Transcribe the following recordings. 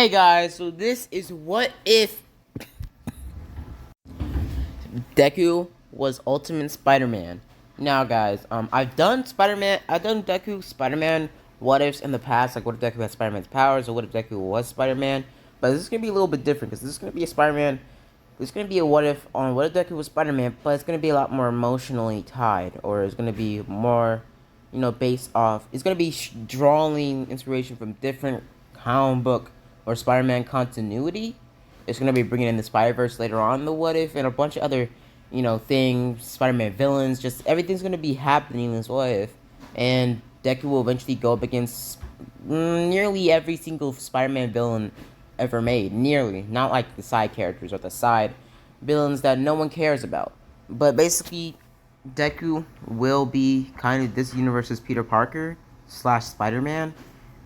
Hey guys, so this is what if Deku was Ultimate Spider-Man. Now guys, I've done Deku Spider-Man what ifs in the past, like what if Deku had Spider-Man's powers, or what if Deku was Spider-Man. But this is gonna be a little bit different because this is gonna be a Spider-Man. There's gonna be a what if on what if Deku was Spider-Man, but it's gonna be a lot more emotionally tied, or it's gonna be more, based off. It's gonna be drawing inspiration from different comic book or Spider-Man continuity. It's gonna be bringing in the Spider-Verse later on, the what if, and a bunch of other, things. Spider-Man villains, just everything's gonna be happening in this what if, and Deku will eventually go up against nearly every single Spider-Man villain ever made. Nearly, not like the side characters or the side villains that no one cares about. But basically, Deku will be kind of this universe's Peter Parker slash Spider-Man,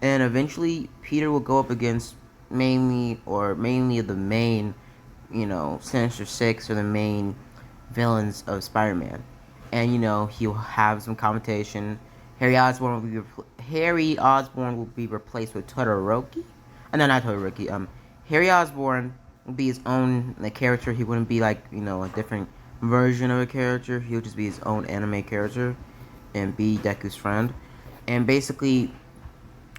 and eventually Peter will go up against mainly the main, Sinister Six or the main villains of Spider-Man, and he'll have some commentation. Harry Osborn will be replaced with Todoroki. No, not Todoroki. Harry Osborn will be his own character. He wouldn't be like a different version of a character. He'll just be his own anime character and be Deku's friend. And basically,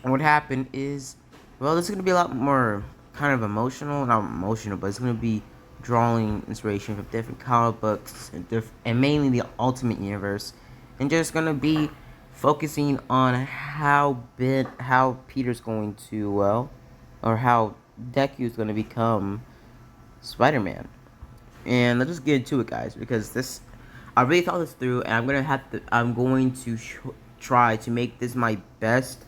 what happened is, well, this is gonna be a lot more kind of emotional, not emotional, but it's gonna be drawing inspiration from different comic books and mainly the Ultimate Universe, and just gonna be focusing on how Peter's going to or how Deku is gonna become Spider-Man. And let's just get into it, guys, because I really thought this through, and I'm going to try to make this my best.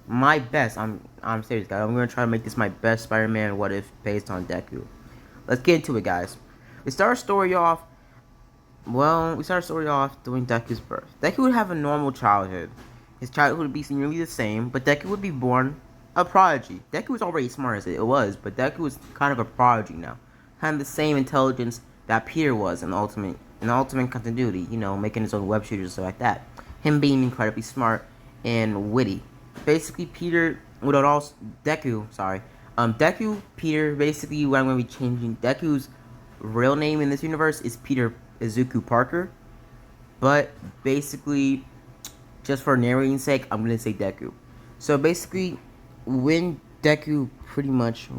I'm serious, guys. I'm gonna try to make this my best Spider-Man what if based on Deku. Let's get into it, guys. We start our story off doing Deku's birth. Deku would have a normal childhood. His childhood would be nearly the same, but Deku would be born a prodigy. Deku was already smart as it was, but Deku was kind of a prodigy now. Had the same intelligence that Peter was in the Ultimate continuity, making his own web shooters and stuff like that. Him being incredibly smart and witty. Basically, Peter, basically, what I'm going to be changing, Deku's real name in this universe is Peter Izuku Parker, but basically, just for narrating sake, I'm going to say Deku. So basically, when Deku pretty much,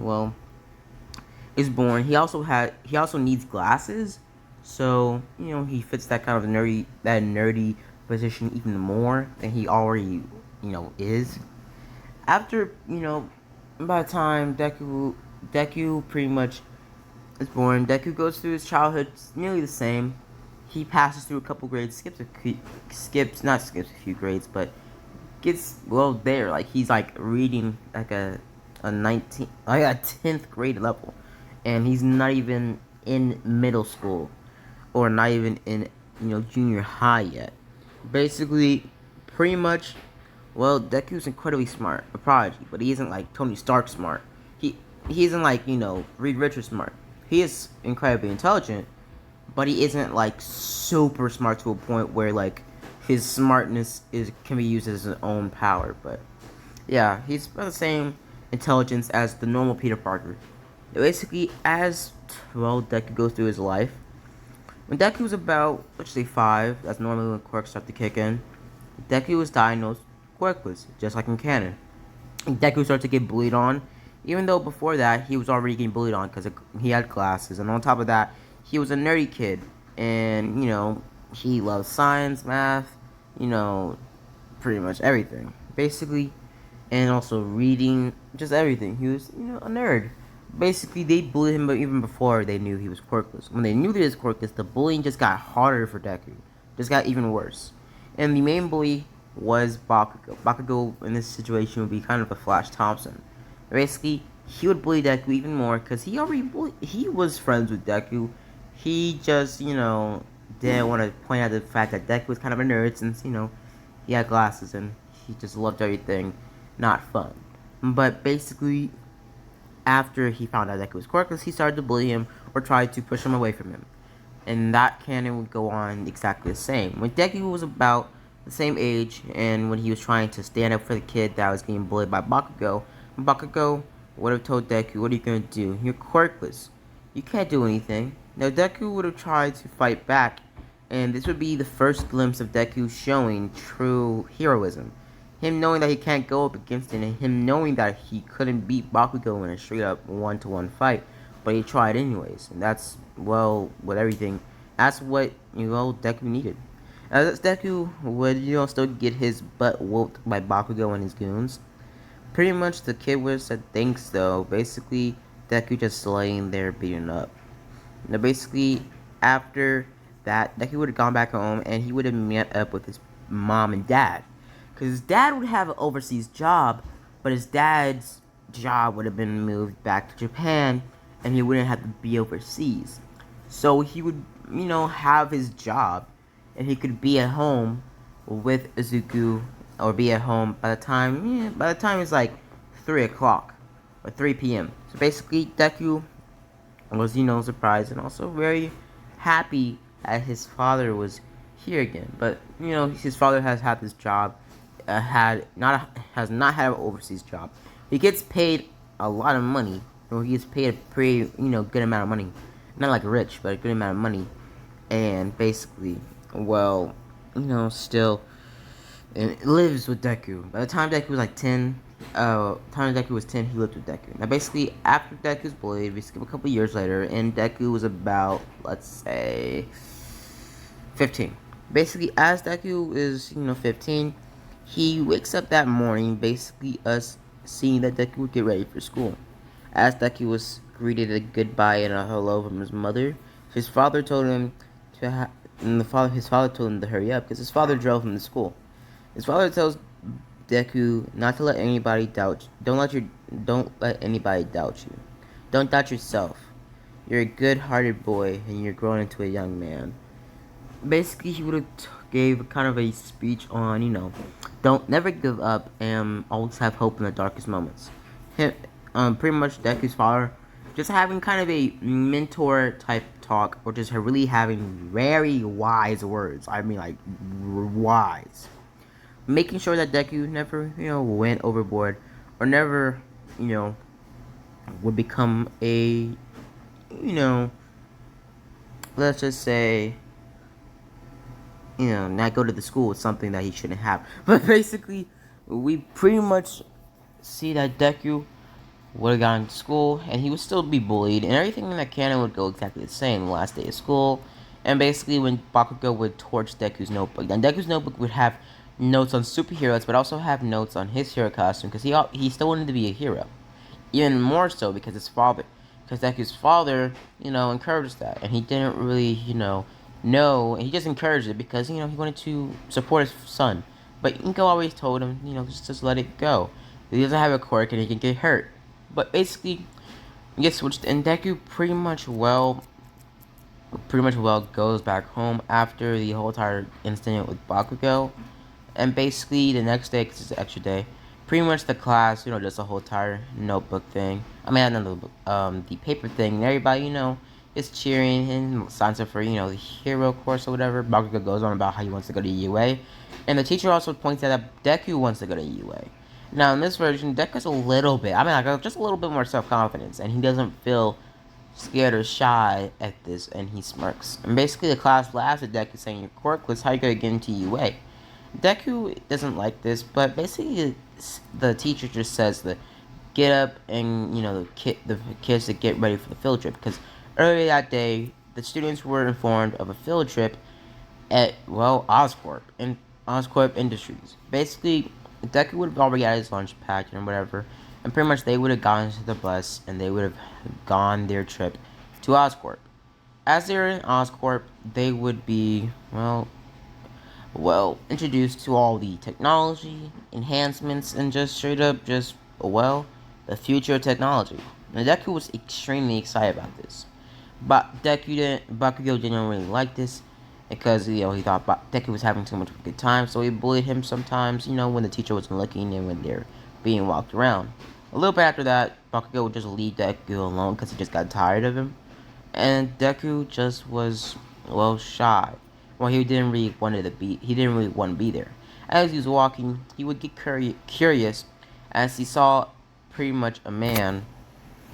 is born, he also needs glasses, so, he fits that kind of nerdy position even more than he already is. After, by the time Deku pretty much is born, Deku goes through his childhood nearly the same. He passes through a couple grades, skips a few grades, but gets there. Like, he's like reading like a 10th grade level, and he's not even in middle school or not even in junior high yet. Basically, pretty much, Deku's incredibly smart, a prodigy, but he isn't like Tony Stark smart. He isn't like Reed Richards smart. He is incredibly intelligent, but he isn't like super smart to a point where like his smartness can be used as his own power. But yeah, he's about the same intelligence as the normal Peter Parker. Basically, as Deku goes through his life. When Deku was about, let's say 5, that's normally when quirks start to kick in, Deku was diagnosed quirkless, just like in canon. Deku started to get bullied on, even though before that he was already getting bullied on because he had glasses, and on top of that, he was a nerdy kid, and he loved science, math, pretty much everything, basically, and also reading, just everything. He was, a nerd. Basically, they bullied him even before they knew he was quirkless. When they knew that he was quirkless, the bullying just got harder for Deku. Just got even worse. And the main bully was Bakugo. Bakugo in this situation would be kind of a Flash Thompson. Basically, he would bully Deku even more because he was friends with Deku. He just, didn't want to point out the fact that Deku was kind of a nerd since, he had glasses and he just loved everything not fun. But basically, after he found out Deku was quirkless, he started to bully him or tried to push him away from him. And that canon would go on exactly the same. When Deku was about the same age, and when he was trying to stand up for the kid that was getting bullied by Bakugo would have told Deku, what are you gonna do? You're quirkless. You can't do anything. Now Deku would have tried to fight back, and this would be the first glimpse of Deku showing true heroism. Him knowing that he can't go up against it, and him knowing that he couldn't beat Bakugo in a straight up one-to-one fight, but he tried anyways. And that's, well, with everything, that's what, Deku needed. As Deku would, still get his butt whooped by Bakugo and his goons. Pretty much the kid would have said thanks though. Basically, Deku just laying there beaten up. Now basically, after that, Deku would have gone back home and he would have met up with his mom and dad. Because his dad would have an overseas job, but his dad's job would have been moved back to Japan and he wouldn't have to be overseas. So he would, have his job and he could be at home with Izuku, or be at home by the time it's like 3 o'clock or 3 p.m. So basically, Deku was, surprised and also very happy that his father was here again. But, his father has had this job, has not had an overseas job. He gets paid a lot of money. He gets paid a pretty, good amount of money. Not like rich, but a good amount of money. And basically, well, still, and it lives with Deku. By the time Deku was like 10, he lived with Deku. Now, basically, after Deku's bullied, we skip a couple years later, and Deku was about, let's say, 15. Basically, as Deku is, 15, he wakes up that morning, basically us seeing that Deku would get ready for school. As Deku was greeted a goodbye and a hello from his mother, his father told him his father told him to hurry up because his father drove him to school. His father tells Deku not to let anybody doubt. Don't let anybody doubt you. Don't doubt yourself. You're a good-hearted boy, and you're growing into a young man. Basically, he would have gave kind of a speech on, don't never give up and always have hope in the darkest moments. Pretty much Deku's father just having kind of a mentor type talk, or just really having very wise words. I mean, like wise. Making sure that Deku never, went overboard, or never, would become a, let's just say, not go to the school with something that he shouldn't have. But basically, we pretty much see that Deku would have gone to school, and he would still be bullied, and everything in that canon would go exactly the same the last day of school. And basically, when Bakugo would torch Deku's notebook, then Deku's notebook would have notes on superheroes, but also have notes on his hero costume, because he still wanted to be a hero. Even more so because Deku's father, encouraged that, and he didn't really, know, and he just encouraged it because, he wanted to support his son. But Inko always told him, just let it go. He doesn't have a quirk and he can get hurt. But basically, he gets switched, and Deku pretty much well goes back home after the whole entire incident with Bakugo. And basically, the next day, because it's an extra day, pretty much the class, does the whole entire notebook thing. I mean, not the notebook, the paper thing. And everybody, is cheering and signs up for, the hero course or whatever. Bakugo goes on about how he wants to go to UA. And the teacher also points out that Deku wants to go to UA. Now, in this version, Deku's a little bit, just a little bit more self-confidence, and he doesn't feel scared or shy at this, and he smirks. And basically, the class laughs at Deku, saying, "You're quirkless, how are you going to get into UA?" Deku doesn't like this, but basically, the teacher just says to get up and, the kids to get ready for the field trip, because earlier that day, the students were informed of a field trip at, Oscorp Industries. Basically, Deku would have already had his lunch packed and whatever, and pretty much they would have gone into the bus and they would have gone their trip to Oscorp. As they're in Oscorp, they would be, introduced to all the technology, enhancements, and just straight up the future of technology. Now, Deku was extremely excited about this. But Bakugo didn't really like this, because, he thought Deku was having too much of a good time, so he bullied him sometimes, when the teacher wasn't looking and when they're being walked around. A little bit after that, Bakugo would just leave Deku alone because he just got tired of him. And Deku just was, shy. Well, he didn't really want to be there. As he was walking, he would get curious as he saw pretty much a man,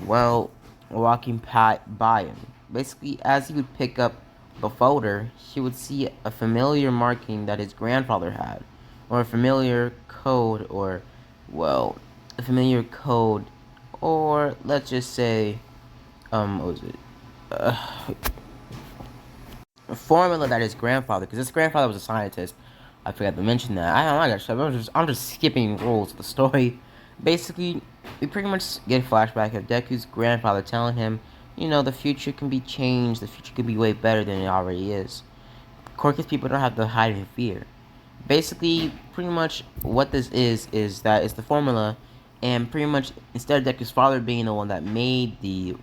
well, walking by him. Basically, as he would pick up the folder, he would see a familiar marking that his grandfather had, or a familiar code, well, a familiar code, or let's just say, what was it? Uh, a formula that his grandfather, because his grandfather was a scientist. I forgot to mention that. I got I'm just skipping rules of the story. Basically, we pretty much get a flashback of Deku's grandfather telling him, the future can be changed. The future can be way better than it already is. Quirkish people don't have to hide in fear. Basically, pretty much what this is that it's the formula, and pretty much instead of Deku's father being the one that made the,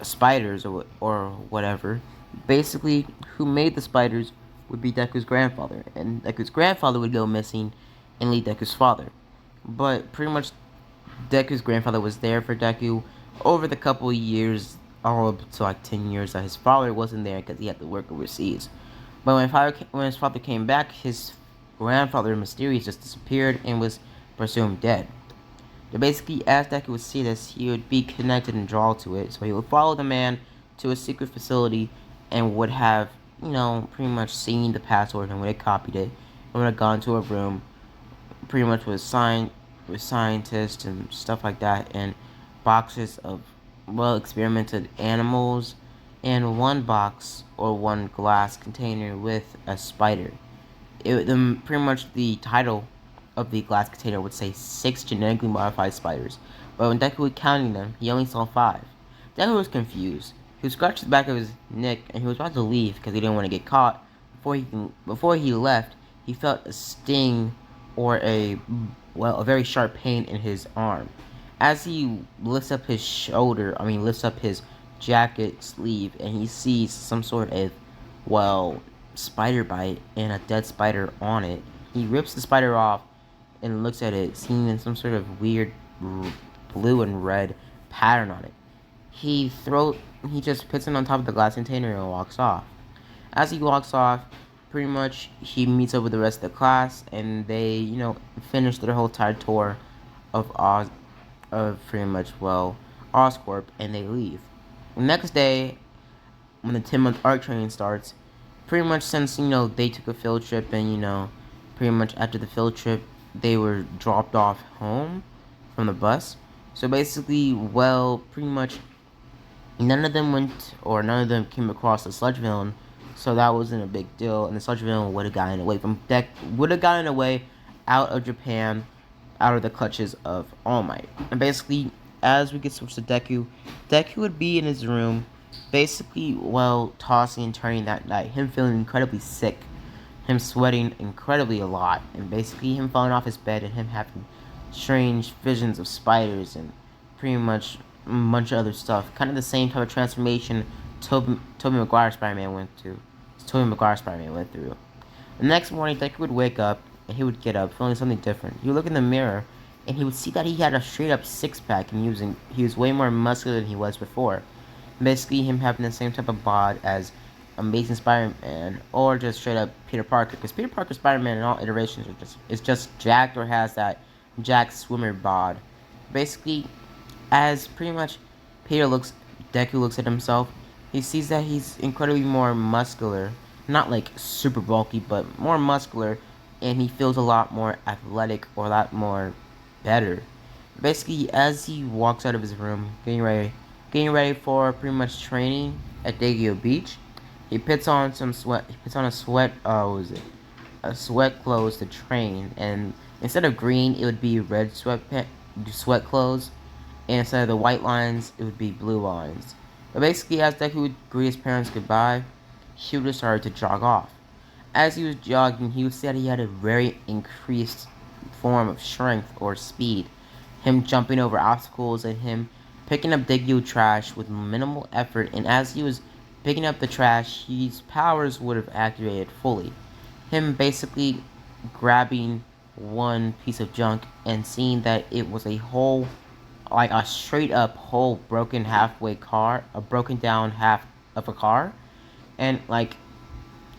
spiders or whatever, basically who made the spiders would be Deku's grandfather, and Deku's grandfather would go missing and lead Deku's father. But pretty much Deku's grandfather was there for Deku over the couple of years, all up to like 10 years that his father wasn't there because he had to work overseas. But when his father came back, his grandfather mysteriously just disappeared and was presumed dead. So basically, as Deku would see this, he would be connected and drawn to it. So he would follow the man to a secret facility and would have, pretty much seen the password and would have copied it and would have gone to a room, pretty much with scientists and stuff like that, and boxes of well experimented animals, and one box or one glass container with a spider. Pretty much the title of the glass container would say 6 genetically modified spiders, but when Deku was counting them, he only saw 5. Deku was confused. He scratched the back of his neck and he was about to leave because he didn't want to get caught. Before he left, he felt a sting or a very sharp pain in his arm. As he lifts up lifts up his jacket sleeve, and he sees some sort of, spider bite and a dead spider on it. He rips the spider off and looks at it, seeing some sort of weird blue and red pattern on it. He just puts it on top of the glass container and walks off. As he walks off, pretty much he meets up with the rest of the class, and they, finish their whole entire tour of pretty much, Oscorp, and they leave. The next day, when the 10-month arc training starts, pretty much since, they took a field trip, and, pretty much after the field trip, they were dropped off home from the bus. So basically, pretty much none of them came across the sludge villain, so that wasn't a big deal, and the sludge villain would have gotten away out of Japan, out of the clutches of All Might. And basically, as we get switched to Deku would be in his room, basically, tossing and turning that night, him feeling incredibly sick, him sweating incredibly a lot, and basically him falling off his bed and him having strange visions of spiders and pretty much a bunch of other stuff. Kind of the same type of transformation Tobey Maguire Spider-Man went through. The next morning, Deku would wake up, and he would get up feeling something different. He would look in the mirror, and he would see that he had a straight-up six-pack, and he was way more muscular than he was before. Basically, him having the same type of bod as Amazing Spider-Man, or just straight-up Peter Parker, because Peter Parker Spider-Man in all iterations is just jacked or has that jacked swimmer bod. Basically, as pretty much Deku looks at himself, he sees that he's incredibly more muscular. Not like super bulky, but more muscular, and he feels a lot more athletic or a lot more better. Basically, as he walks out of his room, getting ready for pretty much training at Dago Beach, he puts on a sweat clothes to train, and instead of green, it would be red sweat clothes, and instead of the white lines, it would be blue lines. But basically, as Deku would greet his parents goodbye, he would start to jog off. As he was jogging, he would say that he had a very increased form of strength or speed, him jumping over obstacles and him picking up Dagu trash with minimal effort, and as he was picking up the trash, his powers would have activated fully. Him basically grabbing one piece of junk and seeing that it was a whole, like a straight up whole broken down half of a car, and like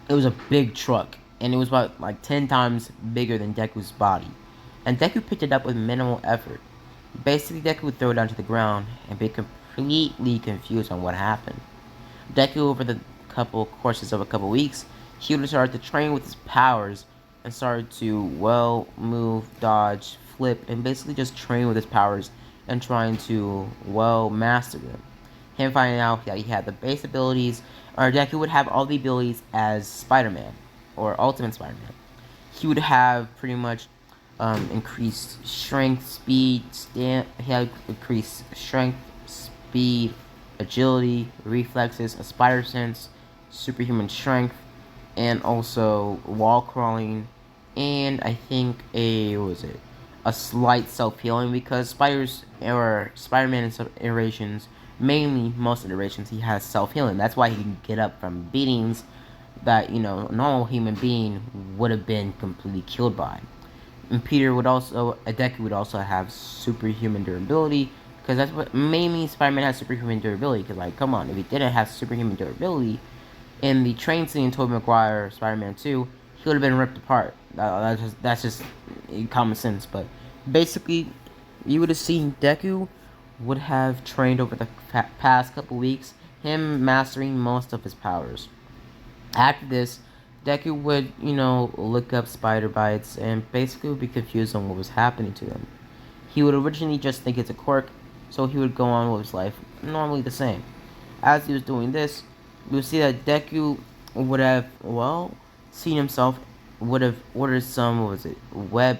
it was a big truck, and it was about like 10 times bigger than Deku's body. And Deku picked it up with minimal effort. Basically, Deku would throw it down to the ground and be completely confused on what happened. Deku, over the courses of a couple weeks, he would start to train with his powers and started to, well, move, dodge, flip, and basically just train with his powers and trying to, well, master them. Him finding out that he had the base abilities, or Deku would have all the abilities as Spider-Man, or Ultimate Spider-Man. He would have pretty much increased strength, speed, he had increased strength, speed, agility, reflexes, a spider sense, superhuman strength, and also wall crawling, and I think what was it? A slight self healing because spiders or Spider-Man in some iterations, mainly most iterations, he has self healing. That's why he can get up from beatings that a normal human being would have been completely killed by. And Deku would also have superhuman durability because that's what mainly Spider-Man has superhuman durability. Because like, come on, if he didn't have superhuman durability in the train scene in Tobey Maguire Spider-Man 2, he would have been ripped apart. That's just common sense. But basically, you would have seen Deku would have trained over the past couple weeks, him mastering most of his powers. After this, Deku would, look up spider bites and basically would be confused on what was happening to him. He would originally just think it's a quirk, so he would go on with his life normally the same. As he was doing this, we would see that Deku would have, well, seen himself, would have ordered some, what was it, web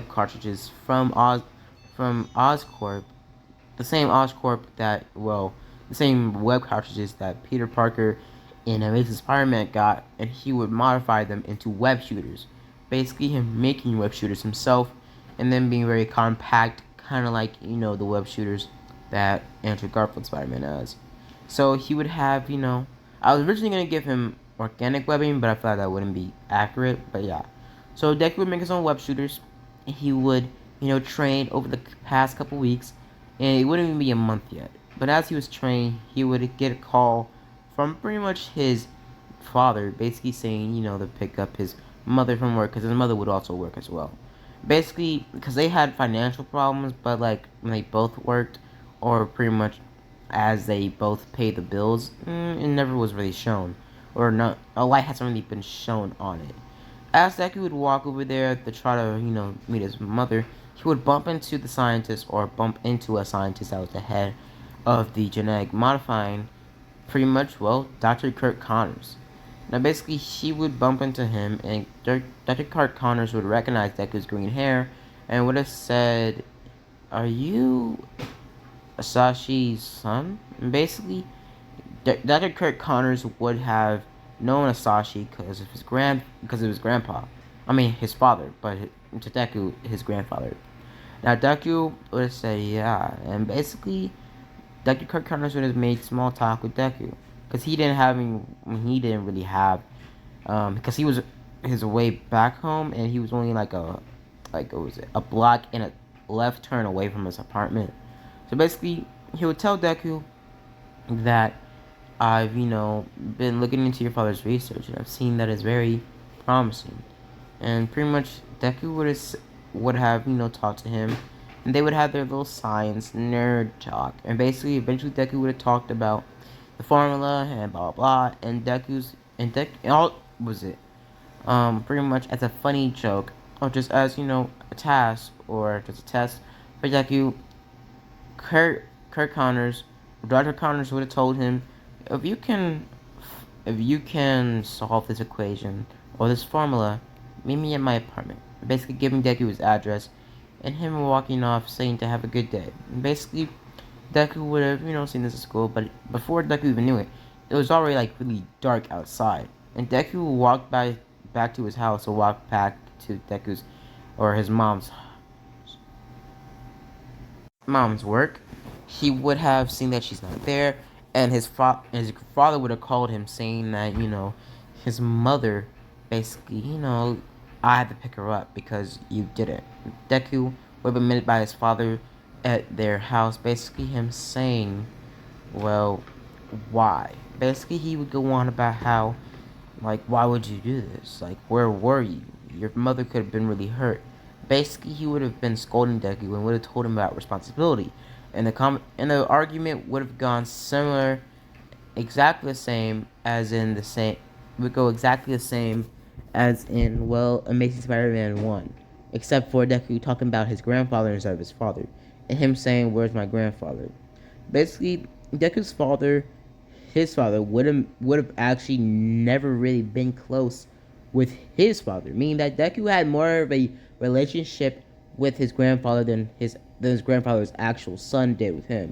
cartridges from Oscorp, the same Oscorp that, well, the same web cartridges that Peter Parker in Amazing Spider-Man got, and he would modify them into web shooters. Basically, him making web shooters himself, and then being very compact, kind of like the web shooters that Andrew Garfield Spider-Man has. So he would have, I was originally gonna give him organic webbing, but I thought that wouldn't be accurate. But yeah, so Deku would make his own web shooters. He would, train over the past couple weeks, and it wouldn't even be a month yet. But as he was training, he would get a call from pretty much his father, basically saying, to pick up his mother from work, because his mother would also work as well. Basically, because they had financial problems, but like when they both worked, or pretty much as they both paid the bills, it never was really shown, or not. A light hasn't really been shown on it. As Deku would walk over there to try to, meet his mother, he would bump into the scientist or bump into a scientist that was the head of the genetic modifying, pretty much, well, Dr. Kurt Connors. Now, basically, he would bump into him, and Dr. Kurt Connors would recognize Deku's green hair and would have said, "Are you Asashi's son?" And basically, Dr. Kurt Connors would have known Asashi because of his grandpa. I mean, his father, but to Deku, his grandfather. Now, Deku would have said, "Yeah," and basically, Dr. Kurt Connors would have made small talk with Deku because he didn't really have because he was his way back home and he was only like what was it, a block and a left turn away from his apartment. So basically, he would tell Deku that I've been looking into your father's research and I've seen that it's very promising. And pretty much Deku would have talked to him, and they would have their little science nerd talk. And basically, eventually, Deku would have talked about the formula and blah blah blah. And all was it pretty much as a funny joke or just as a task or just a test for Deku. Kurt Connors, Dr. Connors would have told him, if you can solve this equation or this formula, meet me at my apartment. Basically giving Deku his address and him walking off saying to have a good day. And basically Deku would have, seen this at school, but before Deku even knew it, it was already like really dark outside. And Deku walked back to his house or walked back to Deku's or his mom's work. He would have seen that she's not there, and his father would have called him saying that his mother basically I had to pick her up because you didn't. Deku would have been met by his father at their house, basically him saying, well, why? Basically, he would go on about how, like, why would you do this? Like, where were you? Your mother could have been really hurt. Basically, he would have been scolding Deku and would have told him about responsibility, and the argument would have gone similar, exactly the same as in the same would go exactly the same as in Amazing Spider-Man 1, except for Deku talking about his grandfather instead of his father, and him saying, "Where's my grandfather?" Basically, Deku's father, his father would have actually never really been close with his father, meaning that Deku had more of a relationship with his grandfather than his grandfather's actual son did with him.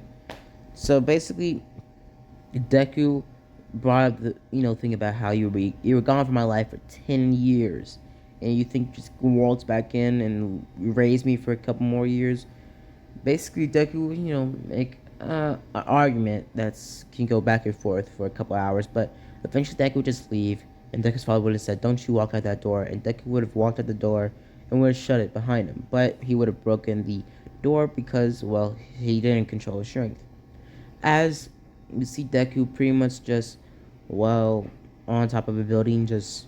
So basically, Deku brought up the thing about how you were gone from my life for 10 years, and you think just waltz back in and raise me for a couple more years. Basically, Deku would make an argument that's can go back and forth for a couple hours, but eventually Deku would just leave, and Deku's father would have said, "Don't you walk out that door," and Deku would have walked out the door and would have shut it behind him, but he would have broken the door because he didn't control his strength. As you see Deku pretty much just, well, on top of a building, just,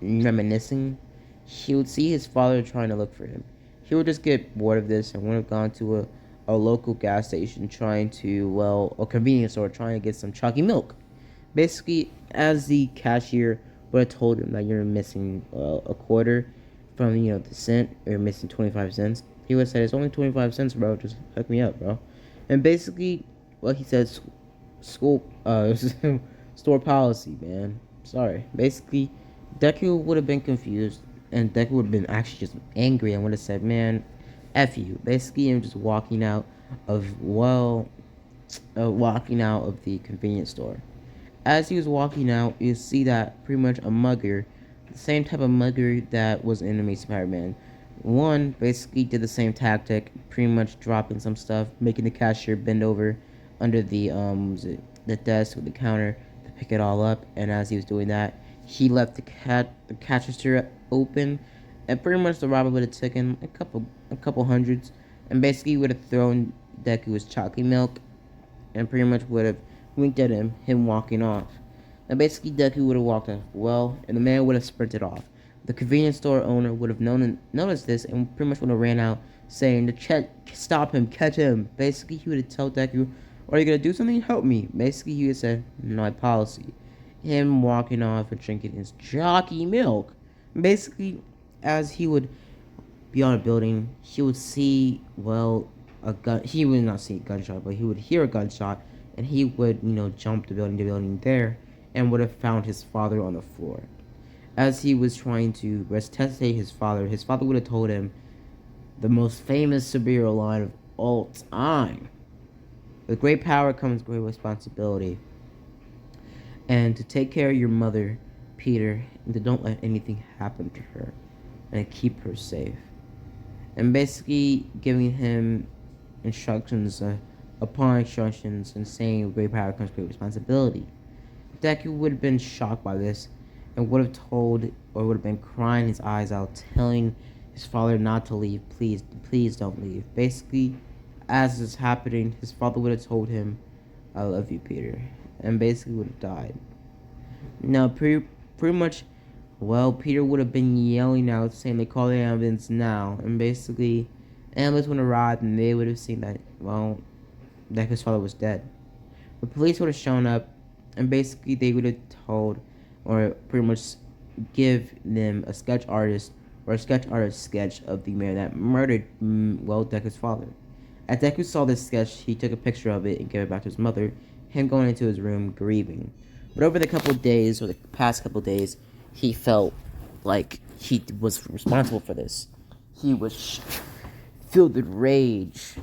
reminiscing, he would see his father trying to look for him. He would just get bored of this and would have gone to a local gas station trying to, a convenience store trying to get some chalky milk. Basically, as the cashier would have told him that you're missing a quarter from, the cent, or you're missing 25 cents, he would have said, "It's only 25 cents, bro. Just hook me up, bro." And basically, he said, school, store policy, man. Sorry. Basically, Deku would have been confused, and Deku would have been actually just angry and would have said, "Man, F you." Basically, I'm just walking out of the convenience store. As he was walking out, you see that pretty much a mugger, the same type of mugger that was in Amazing Spider-Man 1, basically did the same tactic, pretty much dropping some stuff, making the cashier bend over under the desk with the counter to pick it all up. And as he was doing that, he left the cash register open, and pretty much the robber would have taken a couple hundreds, and basically would have thrown Deku's chocolate milk, and pretty much would have winked at him walking off. And basically Deku would have walked off, and the man would have sprinted off. The convenience store owner would have noticed this and pretty much would have ran out saying to stop him, catch him. Basically, he would have told Deku, "Are you going to do something? Help me." Basically, he would have said, "My policy." Him walking off and drinking his jockey milk. Basically, as he would be on a building, he would see, a gun. He would not see a gunshot, but he would hear a gunshot, and he would, jump the building there, and would have found his father on the floor. As he was trying to resuscitate his father would have told him the most famous superhero line of all time: "With great power comes great responsibility. And to take care of your mother, Peter, and to don't let anything happen to her, and to keep her safe." And basically giving him instructions upon instructions, and saying, "With great power comes great responsibility." Deku would have been shocked by this, and would have told, or would have been crying his eyes out, telling his father not to leave. "Please, please don't leave." Basically, as this is happening, his father would have told him, "I love you, Peter," and basically would have died. Now, pretty much, Peter would have been yelling out, saying, "They call the ambulance now," and basically, ambulance would have arrived, and they would have seen that, that his father was dead. The police would have shown up, and basically they would have told, or pretty much give them a sketch artist sketch of the man that murdered, Deku's father. As Deku saw this sketch, he took a picture of it and gave it back to his mother, him going into his room grieving. But over the past couple days, he felt like he was responsible for this. He was filled with rage,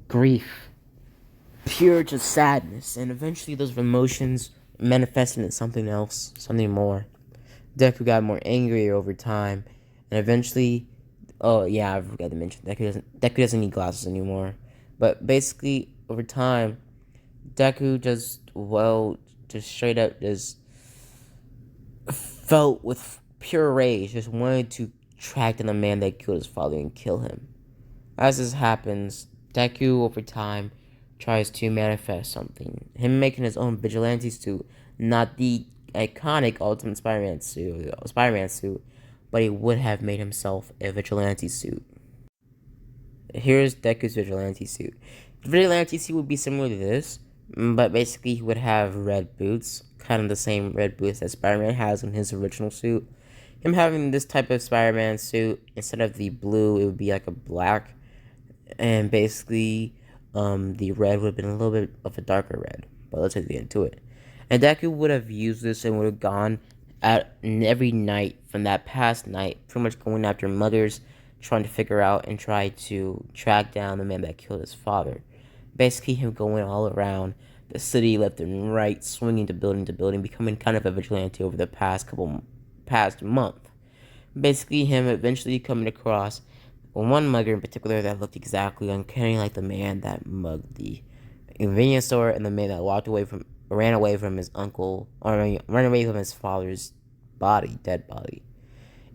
grief, pure just sadness, and eventually those emotions manifested into something else, something more. Deku got more angry over time, and eventually, I forgot to mention, Deku doesn't need glasses anymore. But basically, over time, Deku just straight up just felt with pure rage, just wanted to track down the man that killed his father and kill him. As this happens, Deku over time tries to manifest something. Him making his own Vigilante suit, not the iconic Ultimate Spider-Man suit, but he would have made himself a vigilante suit. Here's Deku's vigilante suit. The vigilante suit would be similar to this, but basically he would have red boots, kind of the same red boots that Spider-Man has in his original suit. Him having this type of Spider-Man suit, instead of the blue, it would be like a black, and basically the red would have been a little bit of a darker red, but let's get into it. And Deku would have used this and would have gone at every night from that past night, pretty much going after muggers, trying to figure out and try to track down the man that killed his father. Basically, him going all around the city, left and right, swinging to building, becoming kind of a vigilante over the past month. Basically, him eventually coming across one mugger in particular that looked exactly uncanny like the man that mugged the convenience store and the man that ran away from his uncle, or ran away from his father's dead body.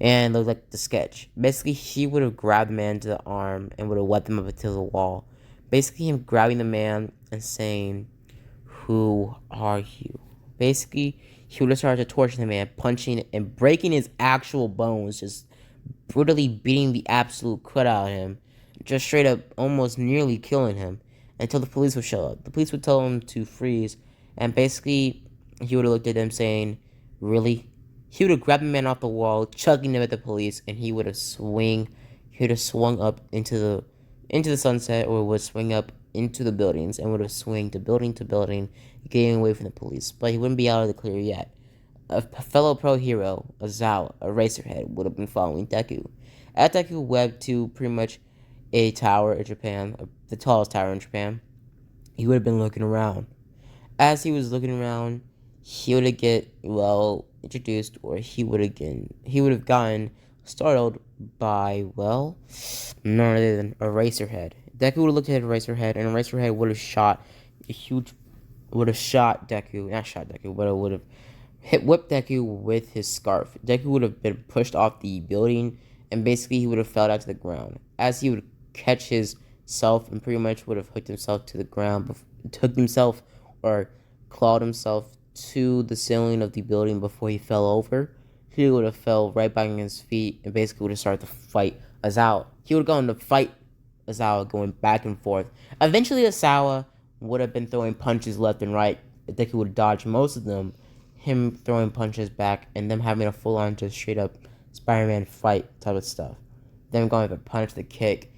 And looked like the sketch. Basically, he would have grabbed the man to the arm and would have led them up to the wall. Basically, him grabbing the man and saying, "Who are you?" Basically, he would have started to torture the man, punching and breaking his actual bones, just brutally beating the absolute crud out of him, just straight up almost nearly killing him, until the police would show up. The police would tell him to freeze, and basically, he would have looked at them saying, "Really?" He would have grabbed the man off the wall, chucking him at the police, and he would have swung up into the sunset, or would swing up into the buildings, and would have swung to building, getting away from the police. But he wouldn't be out of the clear yet. A fellow pro hero, Ozawa, a Racerhead, would have been following Deku. At Deku webbed to pretty much a tower in Japan, the tallest tower in Japan, he would have been looking around. As he was looking around, he would get introduced, or he would have gotten startled by none other than a Racerhead. Deku would have looked at a Racerhead, and a Racerhead would have shot Deku, not shot Deku, but it would have whipped Deku with his scarf. Deku would have been pushed off the building, and basically he would have fell down to the ground. As he would catch himself and pretty much would have hooked himself to the ground, or clawed himself to the ceiling of the building before he fell over, he would have fell right back on his feet and basically would have started to fight Ozawa. He would have gone to fight Ozawa, going back and forth. Eventually, Ozawa would have been throwing punches left and right. Deku would dodge most of them, him throwing punches back, and them having a full-on just straight-up Spider-Man fight type of stuff. Them going for punch the kick,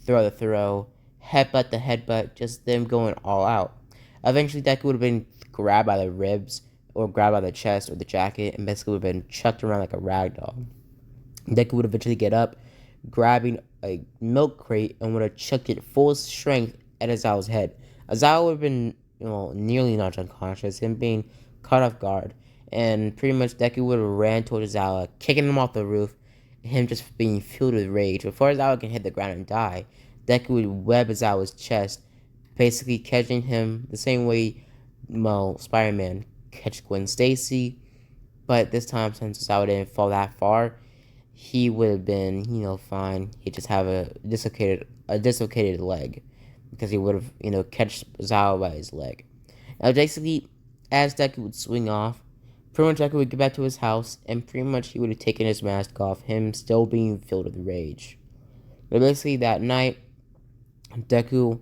throw the throw, headbutt the headbutt, just them going all out. Eventually, Deku would have been grabbed by the ribs, or grabbed by the chest or the jacket, and basically would have been chucked around like a rag doll. Deku would eventually get up, grabbing a milk crate, and would have chucked it full strength at Ozawa's head. Ozawa would have been, nearly knocked unconscious, him being caught off guard, and pretty much Deku would have ran towards Ozawa, kicking him off the roof, him just being filled with rage. Before Ozawa can hit the ground and die, Deku would web Ozawa's chest, basically catching him the same way Spider-Man catch Gwen Stacy, but this time, since Ozawa didn't fall that far, he would have been, fine. He'd just have a dislocated leg, because he would have, catch Ozawa by his leg. Now, basically, as Deku would swing off, pretty much Deku would get back to his house, and pretty much he would have taken his mask off, him still being filled with rage. But basically, that night, Deku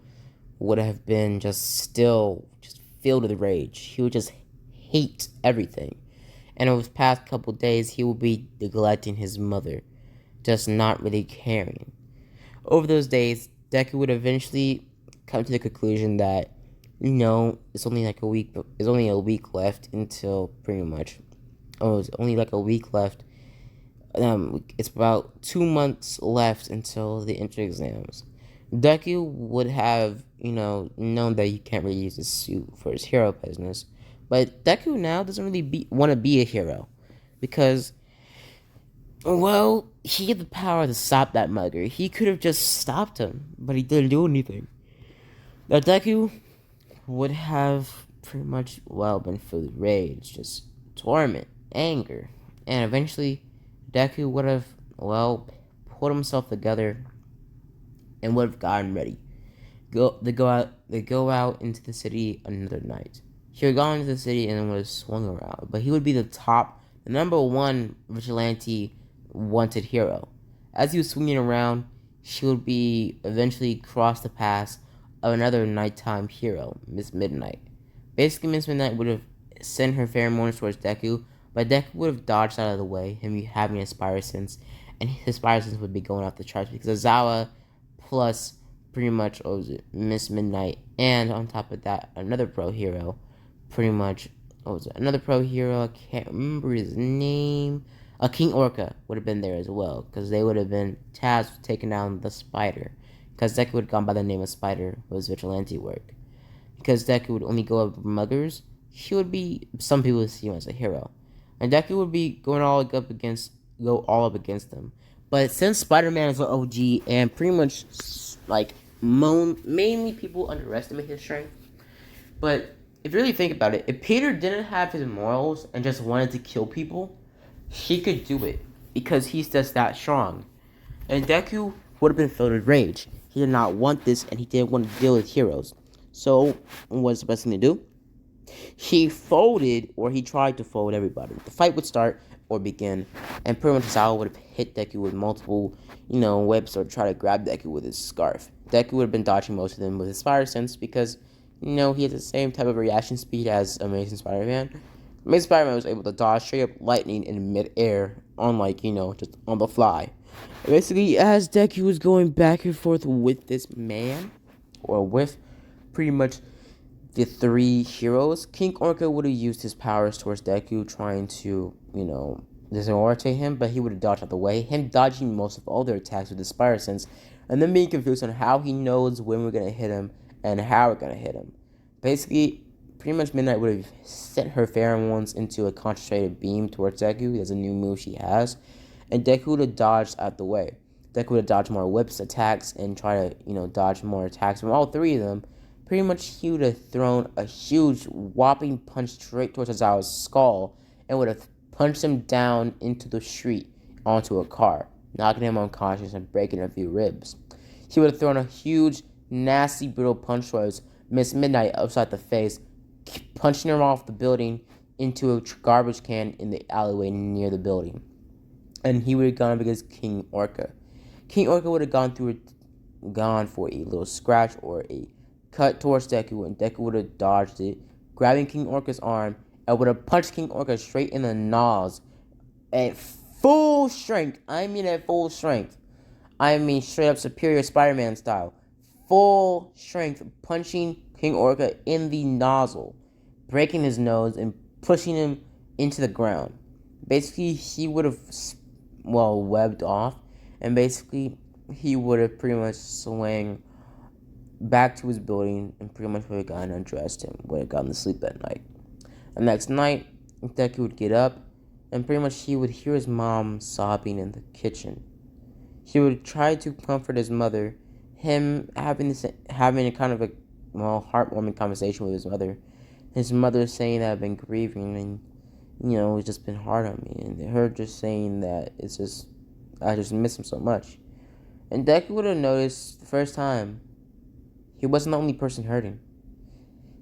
would have been just filled with rage. He would just hate everything. And over the past couple days, he would be neglecting his mother, just not really caring. Over those days, Deku would eventually come to the conclusion that, it's only a week left until pretty much, it's only like a week left. It's about 2 months left until the entrance exams. Deku would have, known that he can't really use his suit for his hero business. But Deku now doesn't really want to be a hero. Because, he had the power to stop that mugger. He could have just stopped him, but he didn't do anything. Now, Deku would have pretty much, been filled with rage, just torment, anger. And eventually, Deku would have, pulled himself together and would have gotten ready. They go out into the city another night. He would go into the city and then would have swung around. But he would be the number one vigilante wanted hero. As he was swinging around, she would be eventually cross the paths of another nighttime hero, Miss Midnight. Basically, Miss Midnight would have sent her pheromones towards Deku, but Deku would have dodged out of the way, him having a Spire Sense, and his Spire Sense would be going off the charts because Azawa plus pretty much Miss Midnight, and on top of that, another pro hero, pretty much another pro hero. I can't remember his name. King Orca would have been there as well because they would have been tasked with taking down the Spider. Because Deku would have gone by the name of Spider with his vigilante work. Because Deku would only go up muggers, he would be, some people would see him as a hero, and Deku would be go all up against them. But since Spider-Man is an OG and pretty much like mainly people underestimate his strength, but if you really think about it, if Peter didn't have his morals and just wanted to kill people, he could do it because he's just that strong. And Deku would have been filled with rage. He did not want this, and he didn't want to deal with heroes. So, what's the best thing to do? He folded, or he tried to fold everybody. The fight would start or begin, and pretty much Zawa would have hit Deku with multiple, whips or try to grab Deku with his scarf. Deku would have been dodging most of them with his Fire Sense because, he has the same type of reaction speed as Amazing Spider-Man. Amazing Spider-Man was able to dodge straight up lightning in mid-air, unlike, just on the fly. Basically, as Deku was going back and forth with this man, or with pretty much the three heroes, King Orca would have used his powers towards Deku, trying to, disorientate him, but he would have dodged out the way, him dodging most of all their attacks with his Spire Sense, and then being confused on how he knows when we're going to hit him and how we're going to hit him. Basically, pretty much Midnight would have sent her pheromones into a concentrated beam towards Deku. That's a new move she has. And Deku would have dodged out the way. Deku would have dodged more whips attacks and try to, dodge more attacks from all three of them. Pretty much he would have thrown a huge whopping punch straight towards Azawa's skull and would have punched him down into the street onto a car, knocking him unconscious and breaking a few ribs. He would have thrown a huge, nasty, brutal punch towards Miss Midnight upside the face, punching her off the building into a garbage can in the alleyway near the building. And he would have gone up against King Orca. King Orca would have gone for a little scratch or a cut towards Deku, and Deku would have dodged it, grabbing King Orca's arm, and would have punched King Orca straight in the nose at full strength. I mean at full strength. I mean straight up Superior Spider-Man style. Full strength, punching King Orca in the nozzle, breaking his nose and pushing him into the ground. Basically, he would have, webbed off, and basically, he would have pretty much swung back to his building and pretty much would have gone undressed and would have gone to sleep that night. The next night, Deku would get up, and pretty much he would hear his mom sobbing in the kitchen. He would try to comfort his mother, him having a kind of a heartwarming conversation with his mother. His mother saying that I've been grieving and it's just been hard on me, and her just saying that I just miss him so much. And Deku would have noticed the first time he wasn't the only person hurting.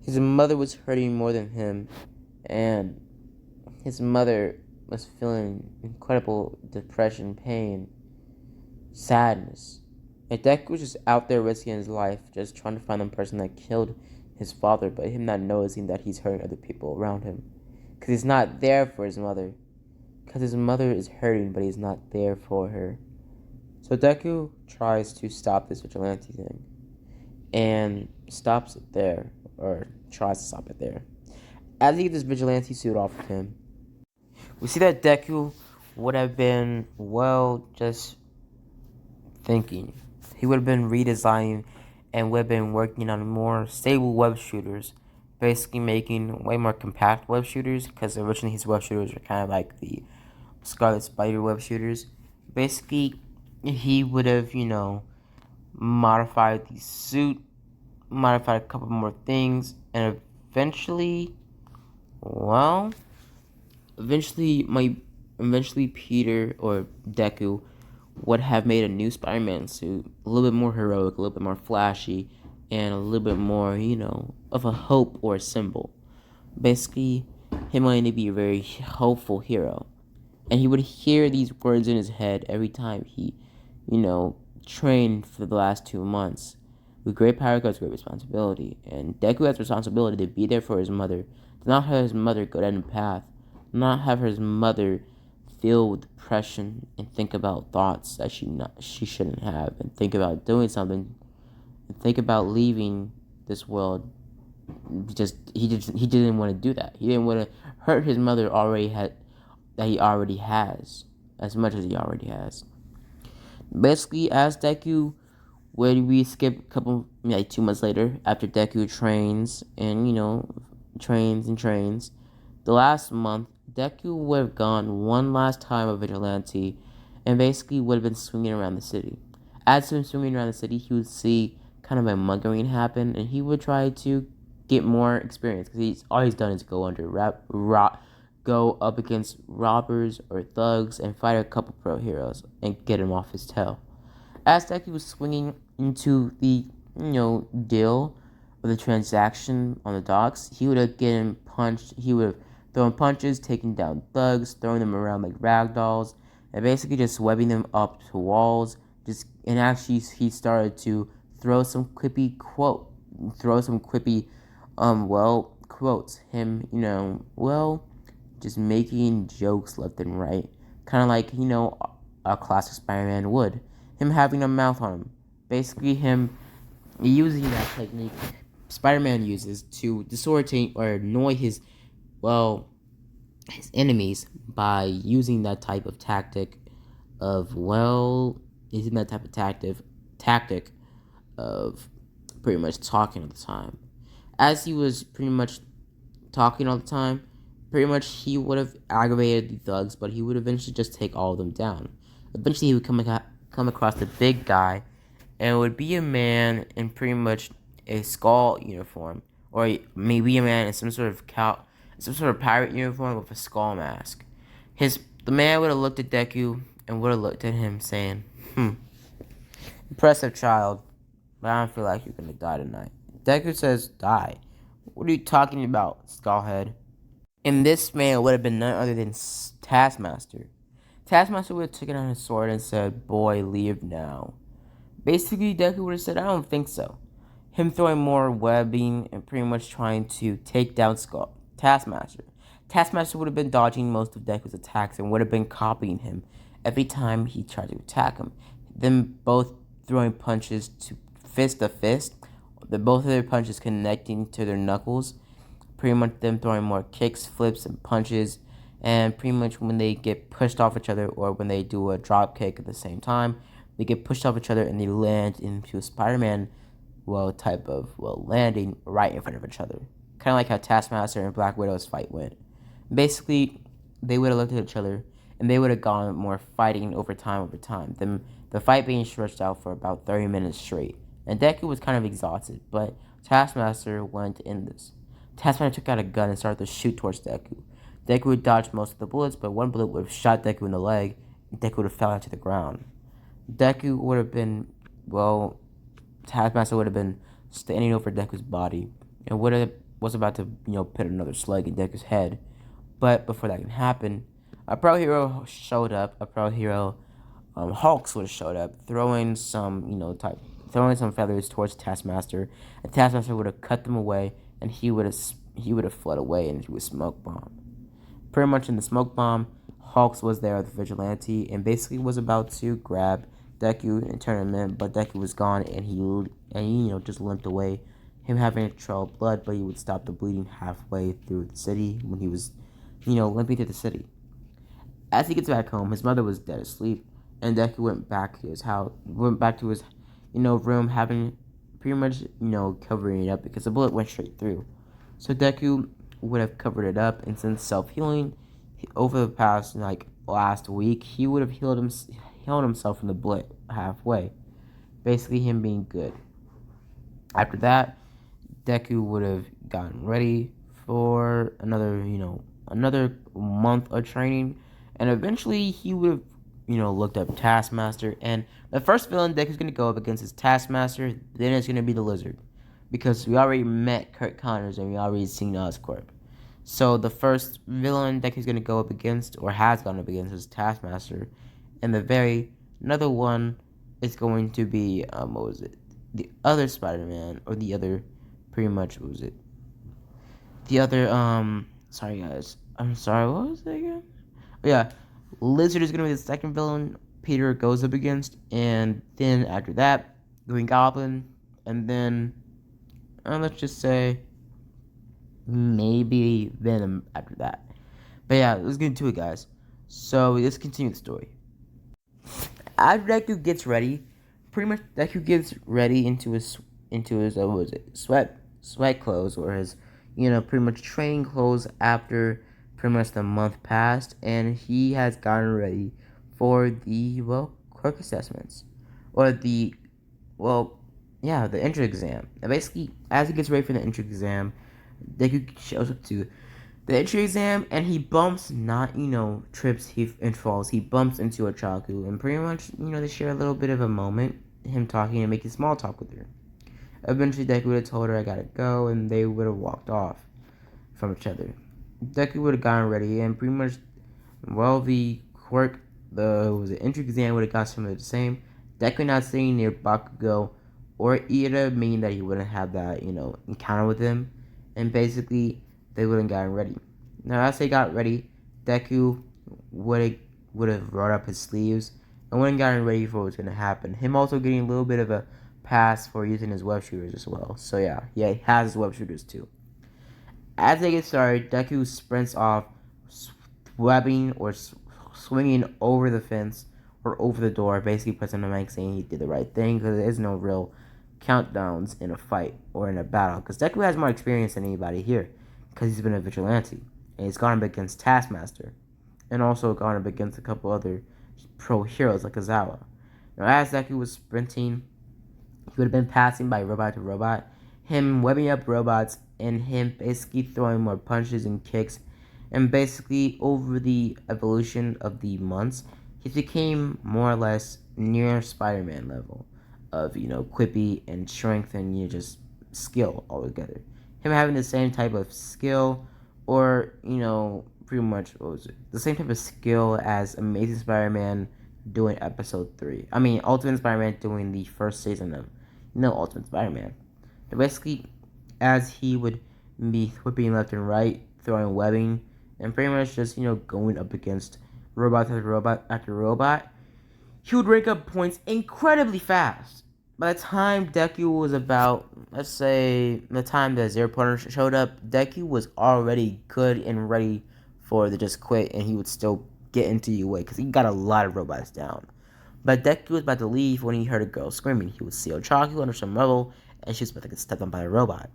His mother was hurting more than him, and his mother was feeling incredible depression, pain, sadness. And Deku was just out there risking his life, just trying to find the person that killed his father, but him not noticing that he's hurting other people around him. Because he's not there for his mother. Because his mother is hurting, but he's not there for her. So Deku tries to stop this vigilante thing. And stops it there. Or tries to stop it there. As he gets this vigilante suit off of him, we see that Deku would have been, just thinking. He would have been redesigning and would have been working on more stable web shooters, basically making way more compact web shooters, because originally his web shooters were kind of like the Scarlet Spider web shooters. Basically, he would have, modified the suit, modified a couple more things, and eventually Peter or Deku would have made a new Spider-Man suit, a little bit more heroic, a little bit more flashy, and a little bit more, of a hope or a symbol. Basically, him wanting to be a very hopeful hero. And he would hear these words in his head every time he, you know, trained for the last 2 months. With great power comes great responsibility. And Deku has responsibility to be there for his mother, to not have his mother go down the path, not have his mother feel with depression and think about thoughts that she shouldn't have, and think about doing something, and think about leaving this world. He didn't want to do that. He didn't want to hurt his mother he already has, as much as he already has. Basically, as Deku, when we skip a couple, like 2 months later, after Deku trains and, trains, the last month, Deku would have gone one last time of Vigilante and basically would have been swinging around the city. As he was swinging around the city, he would see kind of a mugging happen, and he would try to get more experience because all he's done is go up against robbers or thugs and fight a couple pro heroes and get him off his tail. As Deku was swinging into the, deal or the transaction on the docks, he would have getting punched. He would have thrown punches, taking down thugs, throwing them around like rag dolls, and basically just webbing them up to walls. And actually, he started to throw some quippy quotes. Him, just making jokes left and right, kind of like a classic Spider-Man would. Him having a mouth on him, basically him using that technique Spider-Man uses to disorientate or annoy his enemies by using that type of tactic of pretty much talking all the time. As he was pretty much talking all the time, pretty much he would have aggravated the thugs, but he would eventually just take all of them down. Eventually, he would come across the big guy, and it would be a man in pretty much a skull uniform, or maybe a man in some sort of pirate uniform with a skull mask. The man would have looked at Deku and would have looked at him, saying, "Impressive, child, but I don't feel like you're gonna die tonight." Deku says, "Die? What are you talking about, Skullhead?" And this man would have been none other than Taskmaster. Taskmaster would have taken out his sword and said, "Boy, leave now." Basically, Deku would have said, "I don't think so." Him throwing more webbing and pretty much trying to take down Taskmaster. Taskmaster would have been dodging most of Deku's attacks and would have been copying him every time he tried to attack him. Them both throwing punches to fist to fist, both of their punches connecting to their knuckles. Pretty much them throwing more kicks, flips, and punches, and pretty much when they get pushed off each other or when they do a drop kick at the same time, they get pushed off each other and they land into a Spider-Man, type of, landing right in front of each other. Kind of like how Taskmaster and Black Widow's fight went. Basically, they would have looked at each other and they would have gone more fighting over time. The fight being stretched out for about 30 minutes straight. And Deku was kind of exhausted, but Taskmaster went in this. Taskmaster took out a gun and started to shoot towards Deku. Deku would dodge most of the bullets, but one bullet would have shot Deku in the leg, and Deku would have fallen to the ground. Deku would have been, Taskmaster would have been standing over Deku's body, and was about to, put another slug in Deku's head. But before that can happen, a pro hero showed up. A pro hero, Hulks would have showed up, throwing some feathers towards Taskmaster, and Taskmaster would have cut them away, and he would have fled away into a smoke bomb. Pretty much in the smoke bomb, Hulks was there with the Vigilante and basically was about to grab Deku and turn him in, but Deku was gone and he just limped away. Him having a trail of blood, but he would stop the bleeding halfway through the city when he was, limping through the city. As he gets back home, his mother was dead asleep, and Deku went back to his room, having pretty much, covering it up because the bullet went straight through. So Deku would have covered it up, and since self-healing, over the past, last week, he would have healed himself from the bullet halfway. Basically, him being good. After that, Deku would have gotten ready for another month of training, and eventually he would have, looked up Taskmaster, and the first villain Deku's going to go up against is Taskmaster, then it's going to be the Lizard, because we already met Kurt Connors and we already seen Oscorp. So the first villain Deku's gonna go up against, or has gone up against, is Taskmaster, and another one is going to be what was it? The other Spider-Man, or the other, pretty much what was it? The other sorry guys, I'm sorry, what was it again? Oh, yeah, Lizard is gonna be the second villain Peter goes up against, and then after that, Green Goblin, and then let's just say maybe Venom after that. But yeah, let's get into it, guys. So let's continue the story. After Deku gets ready, pretty much Deku gets ready into his what was it, sweat clothes, or his pretty much training clothes after pretty much the month passed, and he has gotten ready for the quirk assessments, or the entrance exam. And basically, as he gets ready for the entrance exam, Deku shows up to the entry exam, and he bumps, not trips and falls. He bumps into a Chaku, and pretty much they share a little bit of a moment, him talking and making small talk with her. Eventually, Deku would have told her I gotta go, and they would have walked off from each other. Deku would have gotten ready, and pretty much, the quirk, the entry exam would have got some of the same. Deku not sitting near Bakugo or Ida, meaning that he wouldn't have that encounter with him, and basically they wouldn't gotten ready. Now, as they got ready, Deku would have rolled up his sleeves and wouldn't gotten ready for what was gonna happen. Him also getting a little bit of a pass for using his web shooters as well. So yeah, he has his web shooters too. As they get started, Deku sprints off, webbing or swinging over the fence or over the door, basically pressing the mic saying he did the right thing, because there is no real countdowns in a fight or in a battle, because Deku has more experience than anybody here, because he's been a vigilante, and he's gone up against Taskmaster, and also gone up against a couple other pro heroes like Azawa. Now, as Deku was sprinting, he would have been passing by robot to robot, him webbing up robots, and him basically throwing more punches and kicks. And basically, over the evolution of the months, he became more or less near Spider-Man level of quippy and strength and just skill altogether. Him having the same type of skill, or pretty much what was it? The same type of skill as Amazing Spider-Man doing episode 3. I mean, Ultimate Spider-Man doing the first season of Ultimate Spider-Man. And basically, as he would be whipping left and right, throwing webbing, and pretty much just going up against robot after robot after robot, he would rank up points incredibly fast. By the time Deku was about, let's say, the time that Zero Partner showed up, Deku was already good and ready for the just quit, and he would still get into UA because he got a lot of robots down. But Deku was about to leave when he heard a girl screaming. He would see Ochaku under some rubble, and she was about to get stepped on by a robot.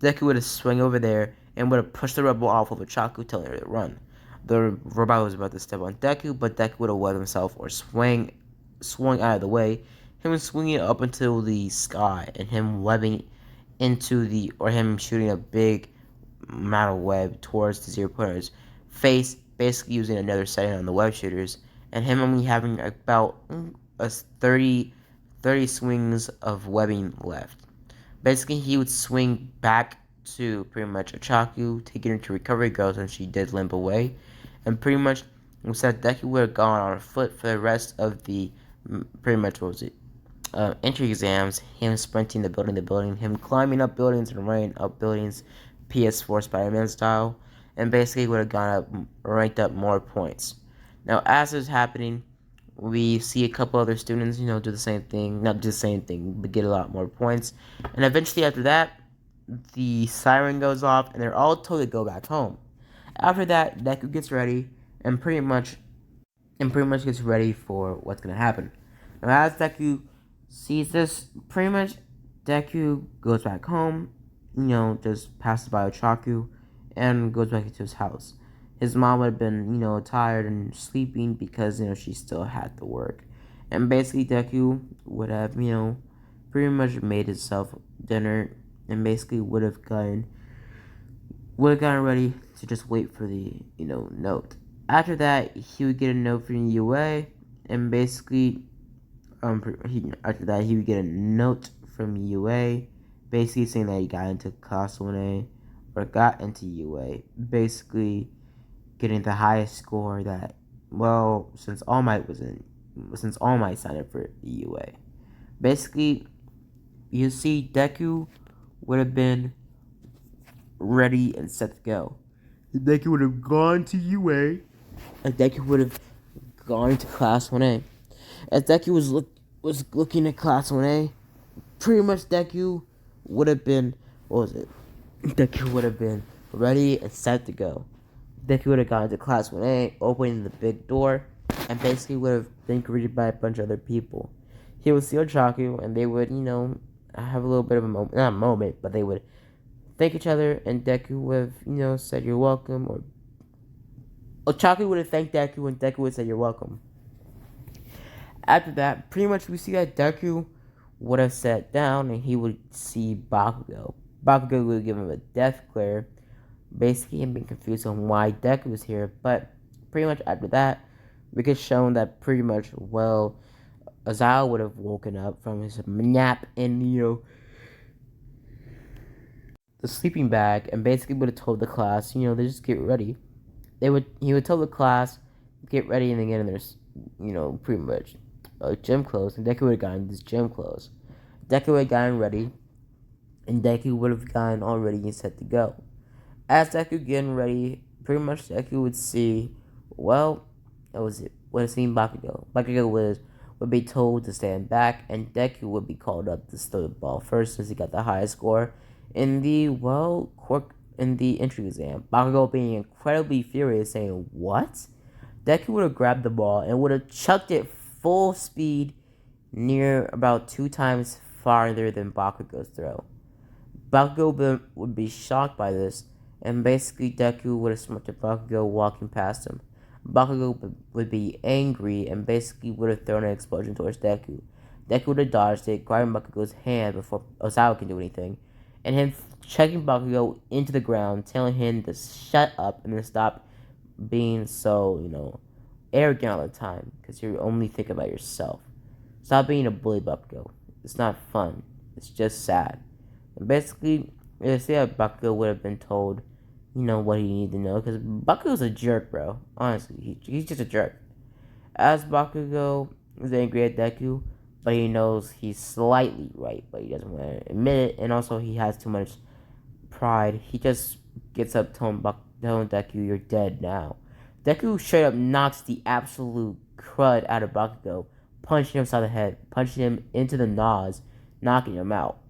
Deku would have swung over there and would have pushed the rubble off of Ochaku, telling her to run. The robot was about to step on Deku, but Deku would have webbed himself or swung out of the way, him swinging up into the sky, and him webbing him shooting a big metal web towards the Zero Pointer's face, basically using another setting on the web shooters, and him only having about a 30 swings of webbing left. Basically, he would swing back to pretty much Ochaku, taking her to recovery girls, and she did limp away. And pretty much, said Deku would have gone on foot for the rest of the pretty much entry exams. Him sprinting the building, him climbing up buildings and running up buildings, PS4 Spider-Man style, and basically would have gone up, ranked up more points. Now, as this is happening, we see a couple other students, do the same thing, not do the same thing, but get a lot more points. And eventually, after that, the siren goes off, and they're all told to go back home. After that, Deku gets ready, and pretty much gets ready for what's gonna happen. Now, as Deku sees this, pretty much Deku goes back home, just passes by Ochaku, and goes back into his house. His mom would have been, tired and sleeping because, she still had to work. And basically, Deku would have, pretty much made himself dinner, and basically would have gotten ready to just wait for the, note. After that, he would get a note from UA, and basically, after that, he would get a note from UA, basically saying that he got into Kasune, or got into UA, basically getting the highest score that, well, since All Might signed up for the UA. Basically, you see, Deku would have been ready and set to go. Deku would have gone to UA, and Deku would have gone to Class 1A. As Deku was looking at Class 1A, pretty much Deku would have been, what was it? Deku would have been ready and set to go. Deku would have gone to Class 1A, opening the big door, and basically would have been greeted by a bunch of other people. He would see Ochaku, and they would, have a little bit of a moment, not a moment, but they would thank each other, and Deku would have, said you're welcome, or Ochaku would have thanked Deku, and Deku would say you're welcome. After that, pretty much we see that Deku would have sat down, and he would see Bakugo. Bakugo would give him a death glare, basically him being confused on why Deku was here, but pretty much after that, we get shown that pretty much, well, Azal would have woken up from his nap in, the sleeping bag, and basically would have told the class, they just get ready. He would tell the class, get ready, and then get in their, pretty much, gym clothes, and Deku would have gotten his gym clothes. Deku would have gotten ready, and Deku would have gotten all ready and set to go. As Deku getting ready, pretty much Deku would see, well, would have seen Bakugo. Bakugo would be told to stand back, and Deku would be called up to throw the ball first since he got the highest score in the entry exam. Bakugo being incredibly furious, saying, "What?" Deku would have grabbed the ball and would have chucked it full speed near about 2 times farther than Bakugo's throw. Bakugo would be shocked by this, and basically Deku would have smacked at Bakugo walking past him. Bakugo would be angry and basically would have thrown an explosion towards Deku. Deku would have dodged it, grabbing Bakugo's hand before Osawa can do anything, and him chucking Bakugo into the ground, telling him to shut up and to stop being so, arrogant all the time, because you only think about yourself. Stop being a bully, Bakugo. It's not fun. It's just sad. And basically, you see how Bakugo would have been told, what he needed to know, because Bakugo's a jerk, bro. Honestly, he's just a jerk. As Bakugo is angry at Deku, but he knows he's slightly right, but he doesn't want to admit it, and also he has too much pride. He just gets up telling Deku, you're dead now. Deku straight up knocks the absolute crud out of Bakugo, punching him upside the head, punching him into the nose, knocking him out.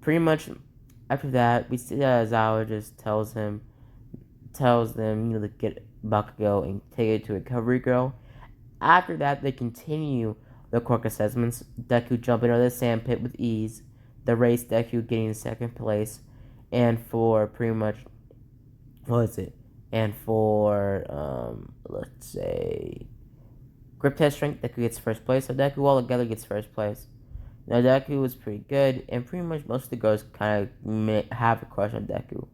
Pretty much after that, we see that Aizawa just tells them, to get Bakugo and take it to Recovery Girl. After that, they continue the quirk assessments. Deku jumping out of the sand pit with ease. The race, Deku getting second place. And for pretty much, And for, let's say, grip test strength, Deku gets first place. So Deku altogether gets first place. Now, Deku was pretty good, and pretty much most of the girls kind of have a crush on Deku.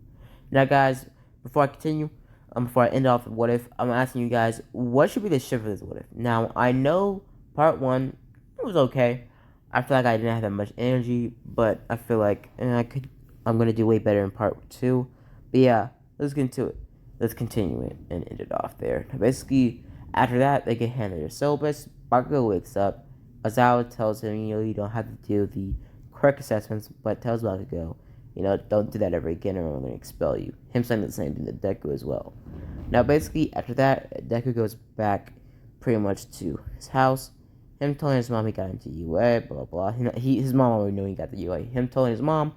Now, guys, before I continue, before I end off with What If, I'm asking you guys, what should be the ship for this What If? Now, I know part 1, it was okay. I feel like I didn't have that much energy, but I feel like I'm going to do way better in part 2. But yeah, let's get into it. Let's continue it and end it off there. Basically, after that, they get handed their syllabus. Bakugo wakes up. Aizawa tells him, you don't have to do the correct assessments, but tells Bakugo, don't do that ever again or I'm going to expel you. Him saying the same thing to Deku as well. Now, basically, after that, Deku goes back pretty much to his house. Him telling his mom he got into UA, blah, blah, blah. His mom already knew he got the UA. Him telling his mom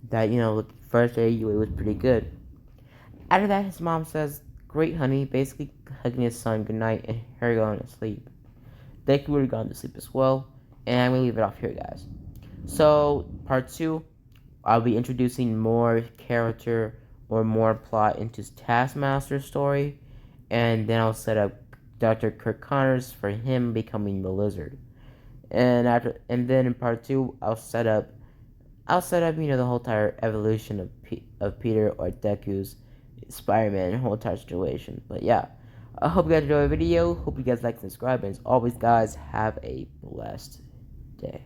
that, first day UA was pretty good. After that, his mom says, great, honey, basically hugging his son goodnight and her going to sleep. Deku would have gone to sleep as well, and I'm going to leave it off here, guys. So, part 2, I'll be introducing more character or more plot into Taskmaster's story, and then I'll set up Dr. Kirk Connors for him becoming the Lizard. And then in part 2, I'll set up the whole entire evolution of Peter or Deku's Spider-Man whole entire situation. But yeah, I hope you guys enjoyed the video. Hope you guys like and subscribe. And as always, guys, have a blessed day.